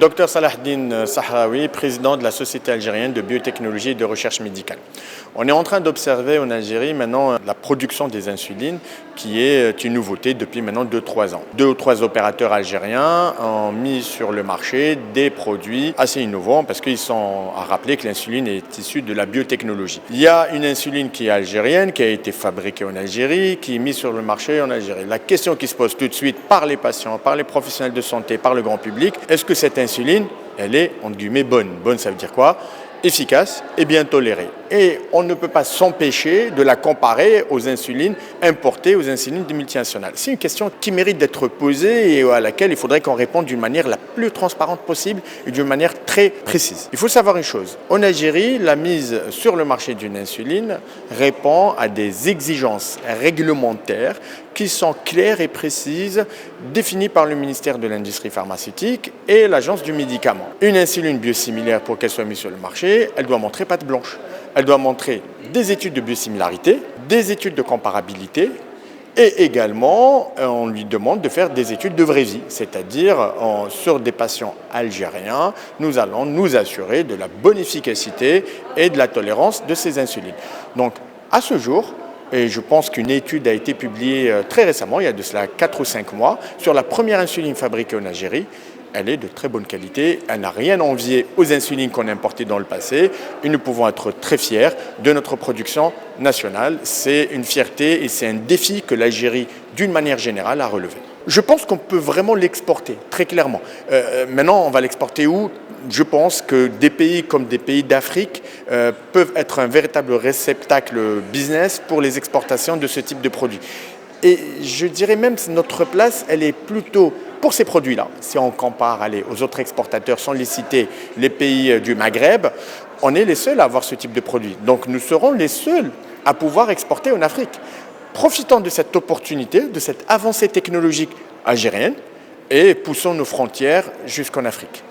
Docteur Salahdine Sahraoui, président de la Société algérienne de biotechnologie et de recherche médicale. On est en train d'observer en Algérie maintenant la production des insulines qui est une nouveauté depuis maintenant 2-3 ans. 2 ou 3 opérateurs algériens ont mis sur le marché des produits assez innovants parce qu'ils sont à rappeler que l'insuline est issue de la biotechnologie. Il y a une insuline qui est algérienne, qui a été fabriquée en Algérie, qui est mise sur le marché en Algérie. La question qui se pose tout de suite par les patients, par les professionnels de santé, par le grand public, est-ce que cette insuline, elle est, entre guillemets, bonne? Bonne, ça veut dire quoi? Efficace et bien tolérée. Et on ne peut pas s'empêcher de la comparer aux insulines importées, aux insulines des multinationales. C'est une question qui mérite d'être posée et à laquelle il faudrait qu'on réponde d'une manière la plus transparente possible et d'une manière très précise. Il faut savoir une chose. En Algérie, la mise sur le marché d'une insuline répond à des exigences réglementaires qui sont claires et précises, définies par le ministère de l'Industrie pharmaceutique et l'Agence du médicament. Une insuline biosimilaire, pour qu'elle soit mise sur le marché, elle doit montrer patte blanche. Elle doit montrer des études de biosimilarité, des études de comparabilité et également, on lui demande de faire des études de vraie vie, c'est-à-dire sur des patients algériens, nous allons nous assurer de la bonne efficacité et de la tolérance de ces insulines. Donc, à ce jour, et je pense qu'une étude a été publiée très récemment, il y a de cela 4 ou 5 mois, sur la première insuline fabriquée en Algérie. Elle est de très bonne qualité, elle n'a rien à envier aux insulines qu'on a importées dans le passé et nous pouvons être très fiers de notre production nationale. C'est une fierté et c'est un défi que l'Algérie, d'une manière générale, a relevé. Je pense qu'on peut vraiment l'exporter, très clairement. Maintenant, on va l'exporter où ? Je pense que des pays comme des pays d'Afrique peuvent être un véritable réceptacle business pour les exportations de ce type de produits. Et je dirais même que notre place, elle est plutôt pour ces produits-là. Si on compare aux autres exportateurs, sans les citer, les pays du Maghreb, on est les seuls à avoir ce type de produit. Donc nous serons les seuls à pouvoir exporter en Afrique. Profitons de cette opportunité, de cette avancée technologique algérienne et poussons nos frontières jusqu'en Afrique.